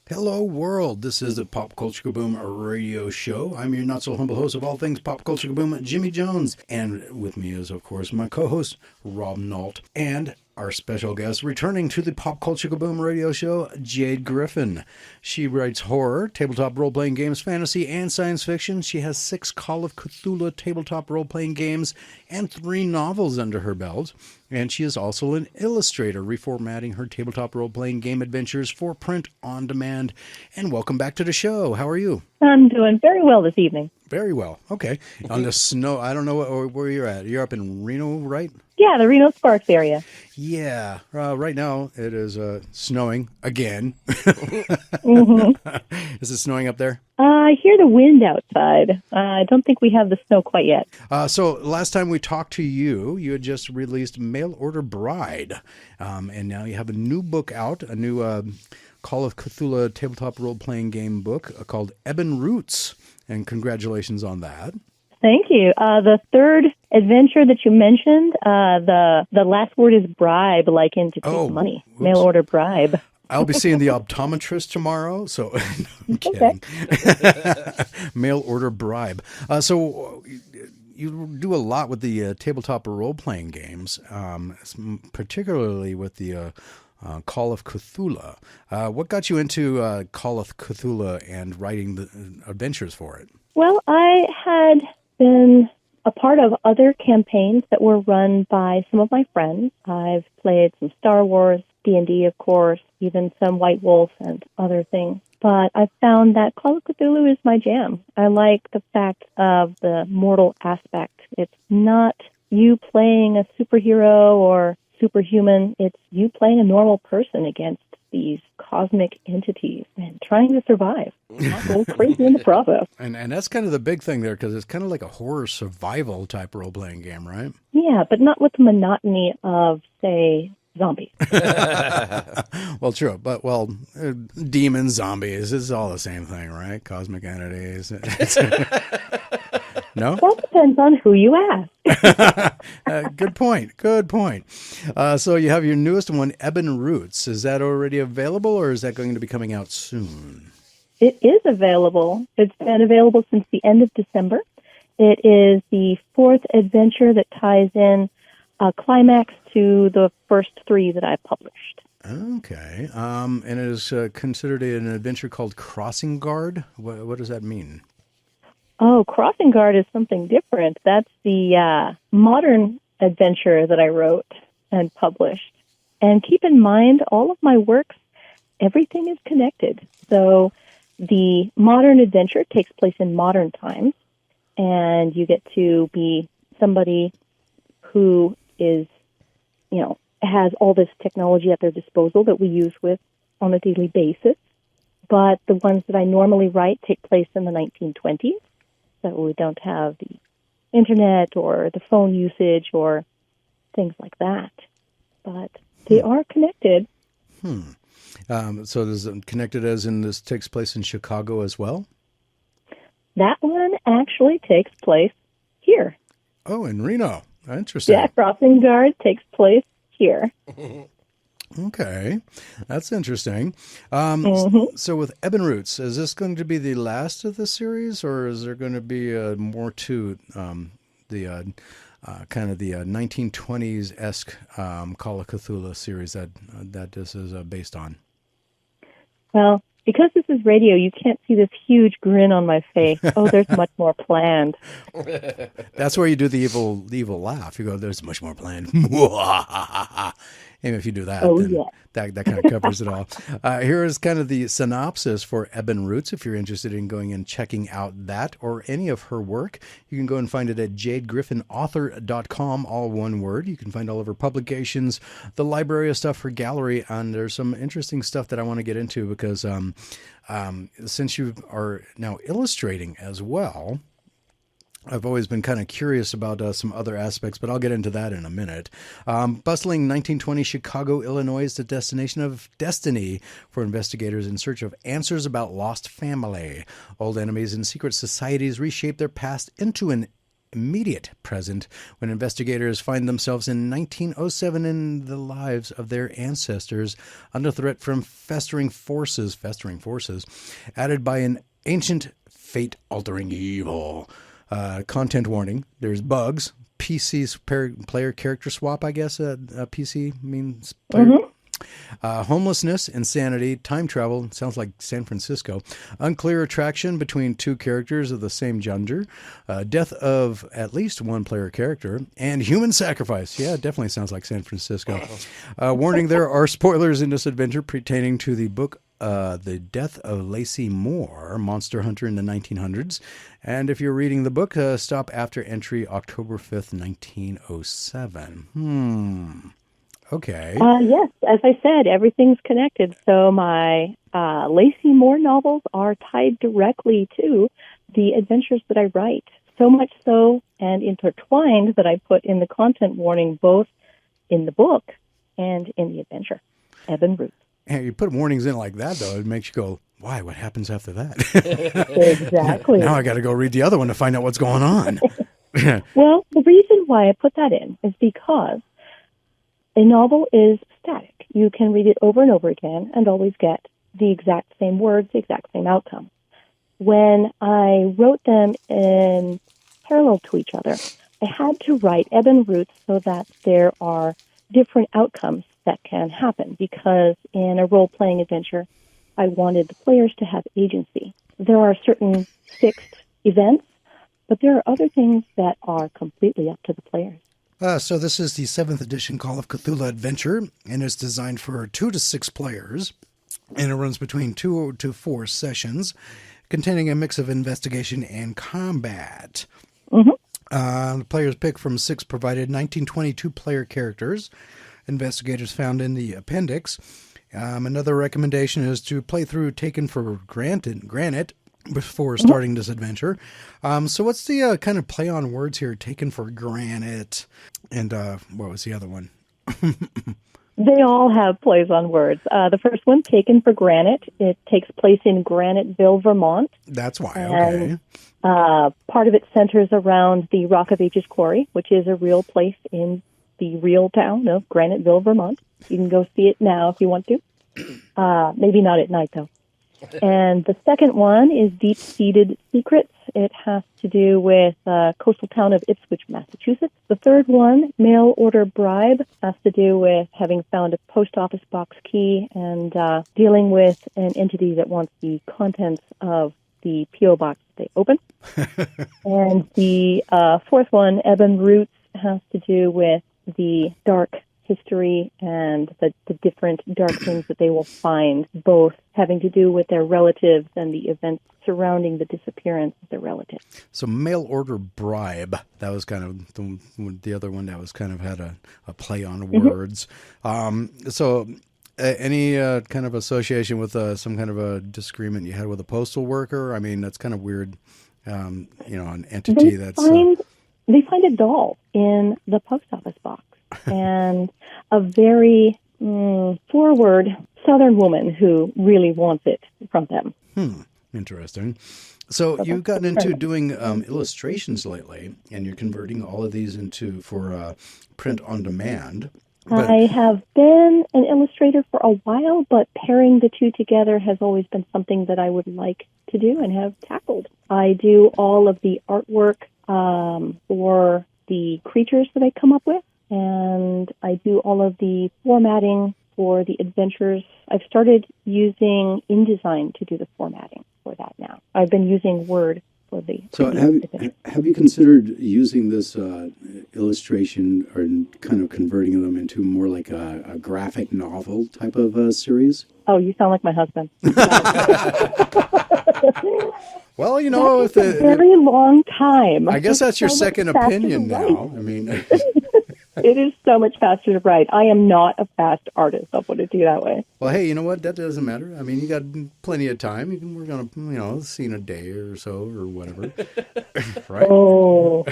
Hello, world. This is the Pop Culture Kaboom radio show. I'm your not-so-humble host of all things Pop Culture Kaboom, Jimmy Jones. And with me is, of course, my co-host, Rob Nault. And our special guest returning to the Pop Culture Kaboom radio show, Jade Griffin. She writes horror, tabletop role-playing games, fantasy, and science fiction. She has 6 Call of Cthulhu tabletop role-playing games and 3 novels under her belt. And she is also an illustrator, reformatting her tabletop role-playing game adventures for print on demand. And welcome back to the show. How are you? I'm doing very well this evening. Very well. Okay. On the snow, I don't know where you're at. You're up in Reno, right? Yeah, the Reno Sparks area. Yeah. Right now it is snowing again. Is it snowing up there? I hear the wind outside. I don't think we have the snow quite yet. So last time we talked to you, you had just released Mail Order Bride. And now you have a new book out, a new Call of Cthulhu tabletop role-playing game book called Ebon Roots. And congratulations on that. Thank you. The third adventure that you mentioned, the last word is bribe, like in to take money. Oops. Mail order bribe. I'll be seeing the optometrist tomorrow, so I'm kidding. Mail order bribe. So you do a lot with the tabletop role-playing games, particularly with the Call of Cthulhu. What got you into Call of Cthulhu and writing the adventures for it? Well, I had been a part of other campaigns that were run by some of my friends. I've played some Star Wars, D&D, of course, even some White Wolf and other things. But I found that Call of Cthulhu is my jam. I like the fact of the mortal aspect. It's not you playing a superhero or superhuman. It's you playing a normal person against these cosmic entities and trying to survive. Not go crazy in the process. And that's kind of the big thing there, because it's kind of like a horror survival type role-playing game, right? Yeah, but not with the monotony of, say, zombies. Well, true. But, demons, zombies, it's all the same thing, right? Cosmic entities. No? Well, depends on who you ask. Good point. Good point. So you have your newest one, Ebon Roots. Is that already available, or is that going to be coming out soon? It is available. It's been available since the end of December. It is the 4th adventure that ties in a climax to the first 3 that I published. Okay. And it is considered an adventure called Crossing Guard. What does that mean? Oh, Crossing Guard is something different. That's the modern adventure that I wrote and published. And keep in mind, all of my works, everything is connected. So the modern adventure takes place in modern times, and you get to be somebody who is, has all this technology at their disposal that we use with on a daily basis. But the ones that I normally write take place in the 1920s. So we don't have the internet or the phone usage or things like that. But they are connected. So is it connected as in this takes place in Chicago as well? That one actually takes place here. Oh, in Reno. Interesting. Yeah, Crossing Guard takes place here. Okay, that's interesting. So with Ebon Roots, is this going to be the last of the series, or is there going to be more to the kind of the 1920s-esque Call of Cthulhu series that this is based on? Well, because this is radio, you can't see this huge grin on my face. Oh, there's much more planned. That's where you do the evil laugh. You go, "There's much more planned." And if you do that, then that kind of covers it all. Here is kind of the synopsis for Ebon Roots. If you're interested in going and checking out that or any of her work, you can go and find it at jadegriffinauthor.com, all one word. You can find all of her publications, the library of stuff, her gallery, and there's some interesting stuff that I want to get into because since you are now illustrating as well, I've always been kind of curious about some other aspects, but I'll get into that in a minute. Bustling 1920 Chicago, Illinois is the destination of destiny for investigators in search of answers about lost family. Old enemies and secret societies reshape their past into an immediate present when investigators find themselves in 1907 in the lives of their ancestors under threat from festering forces, added by an ancient fate-altering evil. Content warning, there's bugs, PC's player character swap, I guess PC means player. Homelessness, insanity, time travel, sounds like San Francisco, unclear attraction between two characters of the same gender, death of at least one player character, and human sacrifice. Yeah, it definitely sounds like San Francisco. Warning, there are spoilers in this adventure pertaining to the book The Death of Lacey Moore, Monster Hunter in the 1900s. And if you're reading the book, stop after entry October 5th, 1907. Okay. Yes, as I said, everything's connected. So my Lacey Moore novels are tied directly to the adventures that I write. So much so and intertwined that I put in the content warning both in the book and in the adventure. Eben Roots. Yeah, you put warnings in like that, though, it makes you go, why? What happens after that? Exactly. Now I got to go read the other one to find out what's going on. Well, the reason why I put that in is because a novel is static. You can read it over and over again and always get the exact same words, the exact same outcome. When I wrote them in parallel to each other, I had to write Eben Roots so that there are different outcomes that can happen, because in a role-playing adventure, I wanted the players to have agency. There are certain fixed events, but there are other things that are completely up to the players. So this is the 7th edition Call of Cthulhu adventure, and it's designed for 2 to 6 players, and it runs between 2 to 4 sessions, containing a mix of investigation and combat. The players pick from 6 provided 1922 player characters. Investigators found in the appendix. Another recommendation is to play through Taken for Granted before starting this adventure. So what's the kind of play on words here? Taken for granted. And what was the other one? They all have plays on words. The first one, Taken for Granite. It takes place in Graniteville, Vermont. That's why, okay. And, part of it centers around the Rock of Ages Quarry, which is a real place in the real town of Graniteville, Vermont. You can go see it now if you want to. Maybe not at night, though. And the second one is Deep-Seated Secrets. It has to do with coastal town of Ipswich, Massachusetts. The third one, Mail Order Bribe, has to do with having found a post office box key and dealing with an entity that wants the contents of the P.O. box that they open. And the fourth one, Eben Roots, has to do with the dark history and the different dark things that they will find, both having to do with their relatives and the events surrounding the disappearance of their relatives. So Mail Order Bribe, that was kind of the other one that was kind of had a play on words. So any kind of association with some kind of a disagreement you had with a postal worker? I mean, that's kind of weird, an entity They find a doll in the post office box. And a very forward Southern woman who really wants it from them. Interesting. So you've gotten into doing illustrations lately, and you're converting all of these for print on demand. I have been an illustrator for a while, but pairing the two together has always been something that I would like to do and have tackled. I do all of the artwork for the creatures that I come up with, and I do all of the formatting for the adventures. I've started using InDesign to do the formatting for that now. I've been using Word for the... So have you considered using this illustration or kind of converting them into more like a graphic novel type of series? Oh, you sound like my husband. Well, it's a very long time. I guess that's your second opinion now. I mean... It is so much faster to write. I am not a fast artist. I'll put it to you that way. Well, hey, you know what? That doesn't matter. I mean, you got plenty of time. You can work on a scene a day or so or whatever. Right? Oh.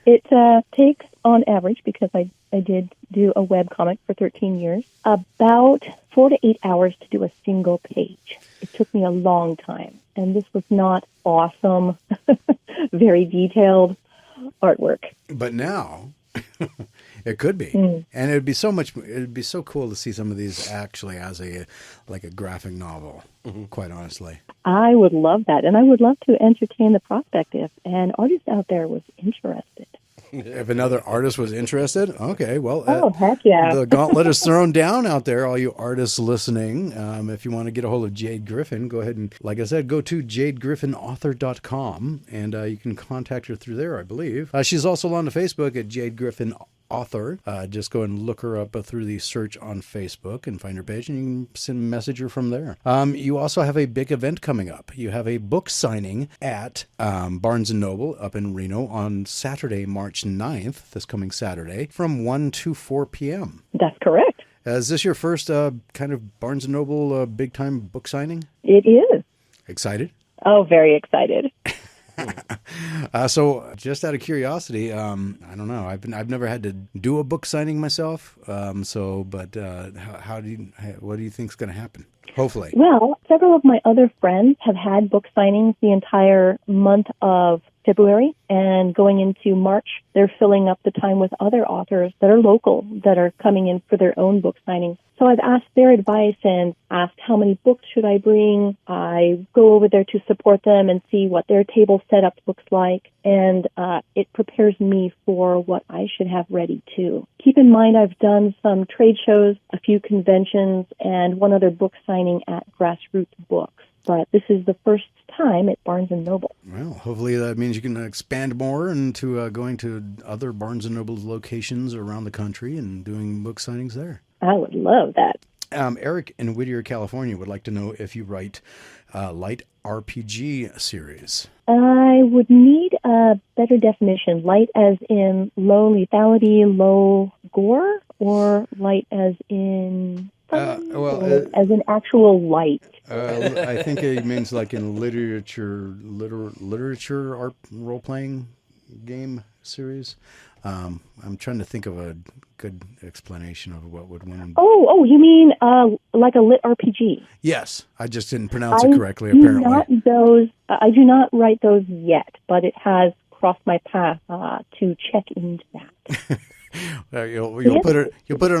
It takes, on average, because I did do a web comic for 13 years, about 4 to 8 hours to do a single page. It took me a long time. And this was not awesome very detailed artwork. But now it could be, and it'd be so cool to see some of these actually as a graphic novel. Quite honestly, I would love that, and I would love to entertain the prospect if an artist out there was interested. If another artist was interested, okay, well, oh, heck yeah. The gauntlet is thrown down out there, all you artists listening. If you want to get a hold of Jade Griffin, go ahead and, like I said, go to jadegriffinauthor.com, and you can contact her through there, I believe. She's also on the Facebook at Jade Griffin Author. Just go and look her up through the search on Facebook and find her page, and you can message her from there. You also have a big event coming up. You have a book signing at Barnes & Noble up in Reno on Saturday, March 9th, this coming Saturday, from 1 to 4 p.m. That's correct. Is this your first kind of Barnes & Noble big-time book signing? It is. Excited? Oh, very excited. So just out of curiosity, I don't know. I've never had to do a book signing myself. What do you think's going to happen? Hopefully. Well, several of my other friends have had book signings the entire month of February, and going into March, they're filling up the time with other authors that are local that are coming in for their own book signings. So I've asked their advice and asked how many books should I bring. I go over there to support them and see what their table setup looks like, and it prepares me for what I should have ready too. Keep in mind I've done some trade shows, a few conventions, and one other book signing at Grassroots Books. But this is the first time at Barnes & Noble. Well, hopefully that means you can expand more into going to other Barnes & Noble locations around the country and doing book signings there. I would love that. Eric in Whittier, California would like to know if you write light RPG series. I would need a better definition. Light as in low lethality, low gore, or light as in... as an actual light. I think it means like in literature art role-playing game series. I'm trying to think of a good explanation of what would win. Oh, you mean like a lit RPG? Yes, I just didn't pronounce it correctly, apparently. I do not write those yet, but it has crossed my path to check into that. You'll put it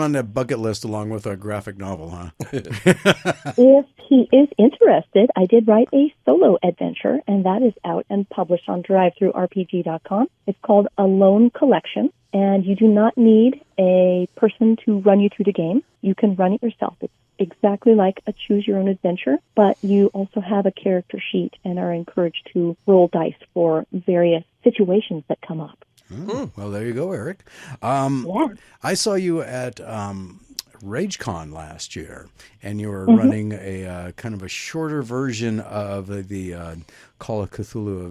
on the bucket list along with a graphic novel, huh? If he is interested, I did write a solo adventure, and that is out and published on drivethrurpg.com. It's called A Lone Collection, and you do not need a person to run you through the game. You can run it yourself. It's exactly like a choose-your-own-adventure, but you also have a character sheet and are encouraged to roll dice for various situations that come up. Oh, well, there you go, Eric. I saw you at RageCon last year, and you were running a kind of a shorter version of the Call of Cthulhu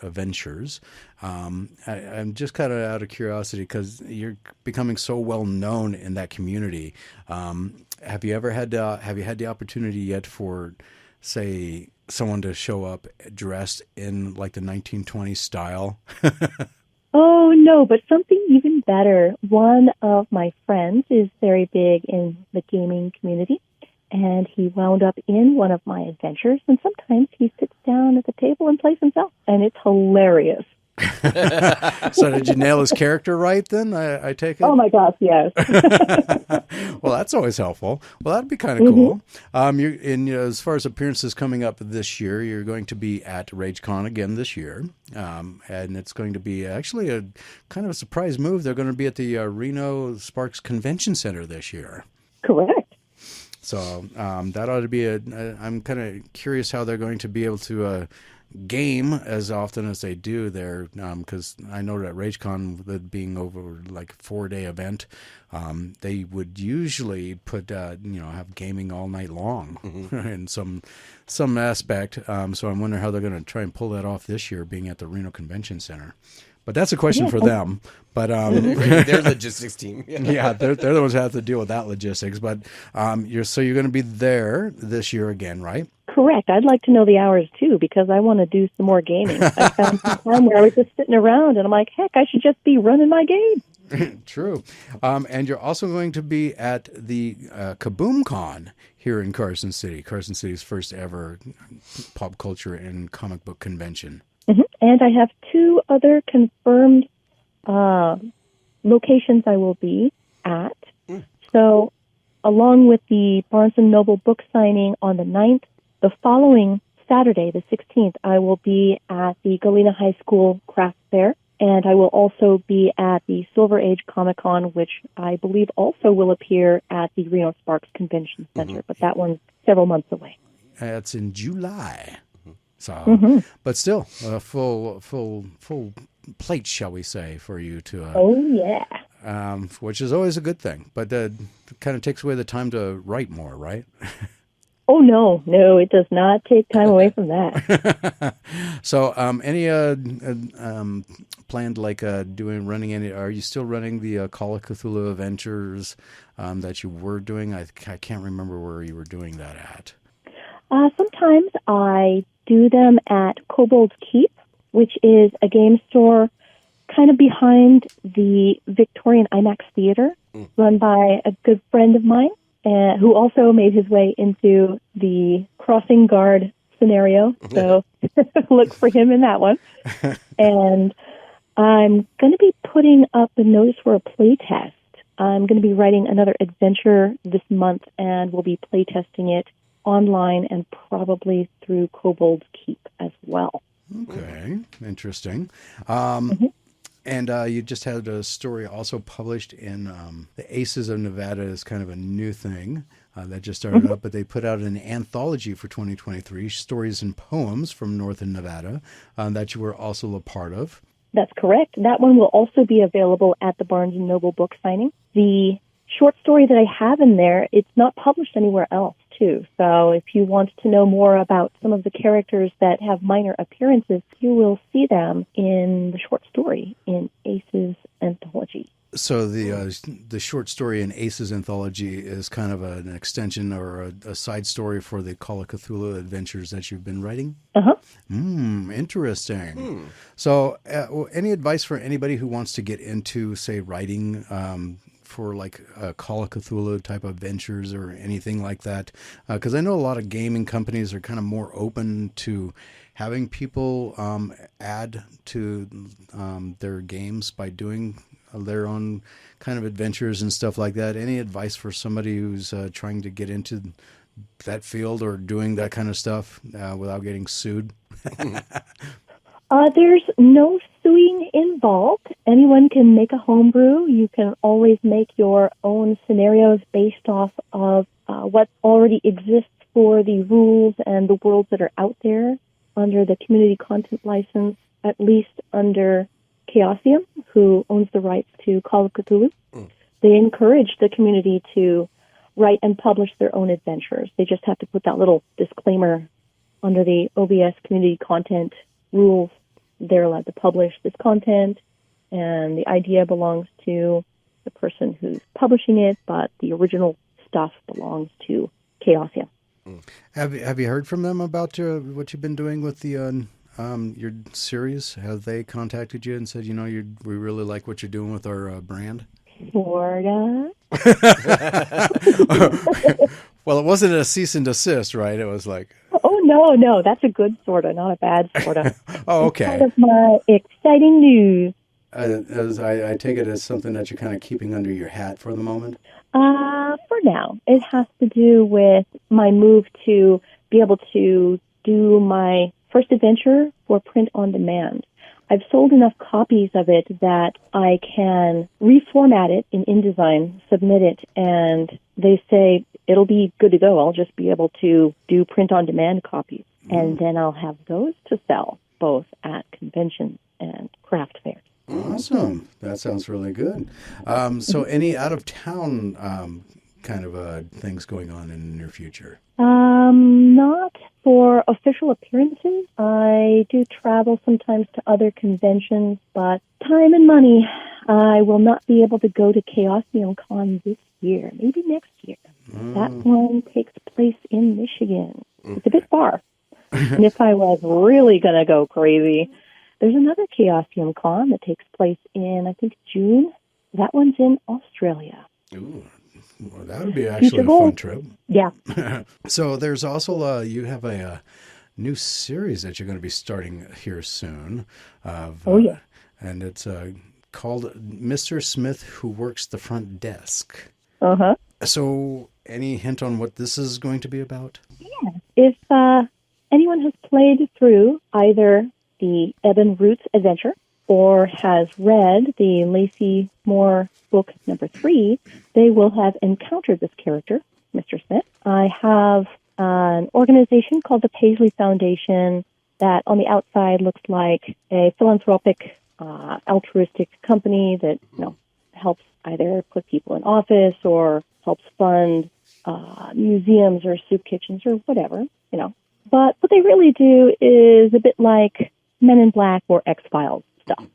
Adventures. I'm just kind of out of curiosity because you're becoming so well known in that community. Have you had the opportunity yet for, say, someone to show up dressed in like the 1920s style? Oh, no, but something even better. One of my friends is very big in the gaming community, and he wound up in one of my adventures, and sometimes he sits down at the table and plays himself, and it's hilarious. So did you nail his character right then, I take it? Oh, my gosh, yes. Well, that's always helpful. Well, that'd be kind of cool. As far as appearances coming up this year, you're going to be at RageCon again this year, and it's going to be actually a kind of a surprise move. They're going to be at the Reno Sparks Convention Center this year. Correct. So that ought to be I'm kind of curious how they're going to be able to game as often as they do there, because I know that RageCon, that being over like a 4-day event, they would usually put have gaming all night long in some aspect. So I'm wondering how they're going to try and pull that off this year, being at the Reno Convention Center. But that's a question for them. But their logistics team. Yeah, they're the ones who have to deal with that logistics. But you're going to be there this year again, right? Correct. I'd like to know the hours, too, because I want to do some more gaming. I found some time where I was just sitting around, and I'm like, heck, I should just be running my game. True. And you're also going to be at the KaboomCon here in Carson City, Carson City's first ever pop culture and comic book convention. And I have 2 other confirmed locations I will be at. So, along with the Barnes & Noble book signing on the 9th, the following Saturday, the 16th, I will be at the Galena High School Craft Fair, and I will also be at the Silver Age Comic-Con, which I believe also will appear at the Reno Sparks Convention Center, but that one's several months away. It's in July. So, but still, a full plate, shall we say, for you to. Oh yeah. Which is always a good thing, but it kind of takes away the time to write more, right? Oh no, it does not take time away from that. So, any planned running any? Are you still running the Call of Cthulhu Adventures that you were doing? I can't remember where you were doing that at. Sometimes I do them at Kobold's Keep, which is a game store kind of behind the Victorian IMAX Theater, run by a good friend of mine, who also made his way into the crossing guard scenario. So look for him in that one. And I'm going to be putting up a notice for a play test. I'm going to be writing another adventure this month, and we'll be play testing it online and probably through Kobold's Keep as well. Okay, interesting. And you just had a story also published in the Aces of Nevada is kind of a new thing that just started up, but they put out an anthology for 2023, stories and poems from Northern Nevada, that you were also a part of. That's correct. That one will also be available at the Barnes & Noble book signing. The short story that I have in there, it's not published anywhere else, too. So if you want to know more about some of the characters that have minor appearances, you will see them in the short story in Aces Anthology. So the short story in Aces Anthology is kind of an extension or a side story for the Call of Cthulhu adventures that you've been writing? Interesting. So any advice for anybody who wants to get into, say, writing for like a Call of Cthulhu type of ventures or anything like that? Because I know a lot of gaming companies are kind of more open to having people add to their games by doing their own kind of adventures and stuff like that. Any advice for somebody who's trying to get into that field or doing that kind of stuff without getting sued? There's no suing involved. Anyone can make a homebrew. You can always make your own scenarios based off of what already exists for the rules and the worlds that are out there under the community content license, at least under Chaosium, who owns the rights to Call of Cthulhu. They encourage the community to write and publish their own adventures. They just have to put that little disclaimer under the OBS community content rules. They're allowed to publish this content, and the idea belongs to the person who's publishing it, but the original stuff belongs to Chaosium. Have you heard from them about what you've been doing with the your series? Have they contacted you and said, we really like what you're doing with our brand? Sorta. Well, it wasn't a cease and desist, right? It was like... Oh, no. That's a good sorta, not a bad sorta. Oh, okay. It's part of my exciting news. As I take it as something that you're kind of keeping under your hat for the moment? For now. It has to do with my move to be able to do my first adventure for print on demand. I've sold enough copies of it that I can reformat it in InDesign, submit it, and they say it'll be good to go. I'll just be able to do print-on-demand copies, and then I'll have those to sell, both at conventions and craft fairs. Awesome. That sounds really good. So any out-of-town kind of things going on in the near future? Not for official appearances. I do travel sometimes to other conventions, but time and money, I will not be able to go to Chaosium Con this year, maybe next year. That one takes place in Michigan. It's a bit far. And if I was really going to go crazy, there's another Chaosium Con that takes place in, I think, June. That one's in Australia. Ooh. Well, that would be actually a fun trip. Yeah. So there's also, you have new series that you're going to be starting here soon. Oh, yeah. And it's called Mr. Smith Who Works the Front Desk. Uh-huh. So any hint on what this is going to be about? Yeah. If anyone has played through either the Eben Roots adventure or has read the Lacey Moore book number 3, they will have encountered this character, Mr. Smith. I have an organization called the Paisley Foundation that on the outside looks like a philanthropic, altruistic company that, helps either put people in office or helps fund museums or soup kitchens or whatever, But what they really do is a bit like Men in Black or X-Files stuff.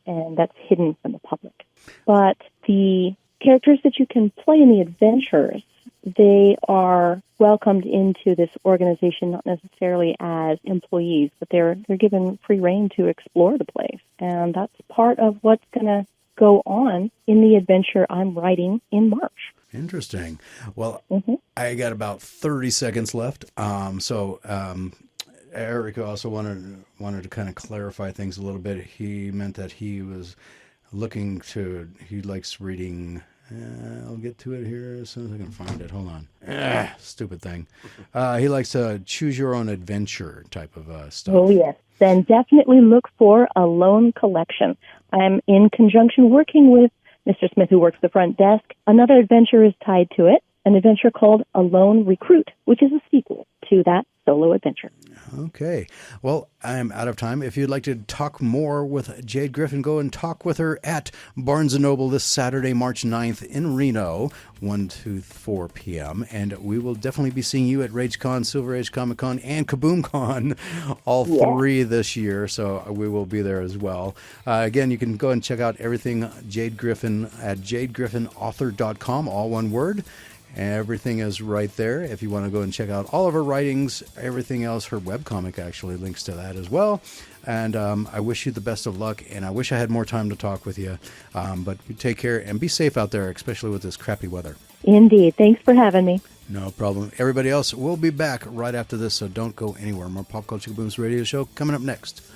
And that's hidden from the public. But the characters that you can play in the adventures, they are welcomed into this organization not necessarily as employees, but they're given free rein to explore the place. And that's part of what's going to go on in the adventure I'm writing in March. Interesting. Well, I got about 30 seconds left. Eric also wanted to kind of clarify things a little bit. He meant that he was he likes reading. I'll get to it here as soon as I can find it. Hold on. Stupid thing. He likes to choose your own adventure type of stuff. Oh, yes. Then definitely look for a loan collection. I'm in conjunction working with Mr. Smith, who works the front desk. Another adventure is tied to it, an adventure called A Lone Recruit, which is a sequel to that solo adventure. Okay. Well, I'm out of time. If you'd like to talk more with Jade Griffin, go and talk with her at Barnes & Noble this Saturday, March 9th in Reno, 1 to 4 p.m. And we will definitely be seeing you at RageCon, Silver Age Comic Con, and KaboomCon, all 3 this year. So we will be there as well. Again, you can go and check out everything Jade Griffin at jadegriffinauthor.com, all one word. Everything is right there. If you want to go and check out all of her writings, everything else, her webcomic actually links to that as well. And I wish you the best of luck, and I wish I had more time to talk with you. But take care and be safe out there, especially with this crappy weather. Indeed. Thanks for having me. No problem. Everybody else, we'll be back right after this, so don't go anywhere. More Pop Culture Kabooms radio show coming up next.